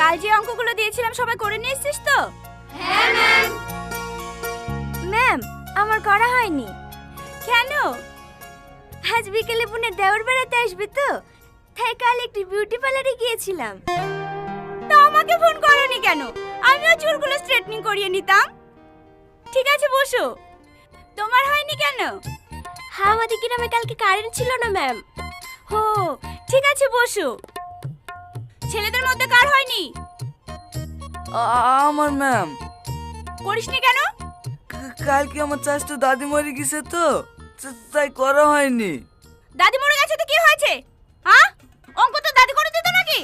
কাল যে অঙ্কগুলো দিয়েছিলাম সবাই করে নিয়ে এসেছিস তো? হ্যাঁ ম্যাম। ম্যাম, আমার করা হয়নি। কেন? আজ বিকেলে বোনের দেওর বেড়াতে আসবে তো, তাই কাল একটি বিউটি পার্লারে গিয়েছিলাম। তা আমাকে ফোন করোনি কেন? আমিও চুলগুলো স্ট্রেটনিং করিয়ে নিতাম। ঠিক আছে বসো। তোমার হয়নি কেন? হ্যাঁ, আমাদের গ্রামে কালকে কারেন্ট ছিল না ম্যাম। হো, ঠিক আছে বসো। ছেলেদের মধ্যে কার হয়নি? আমার ম্যাম। করিসনি কেন? কালকে আমার চাচতো দাদি মরে গেছে তো, তাই করা হয়নি। দাদি মরে গেছে তো কি হয়েছে? হ্যাঁ, অঙ্ক তো দাদি করে দিত নাকি?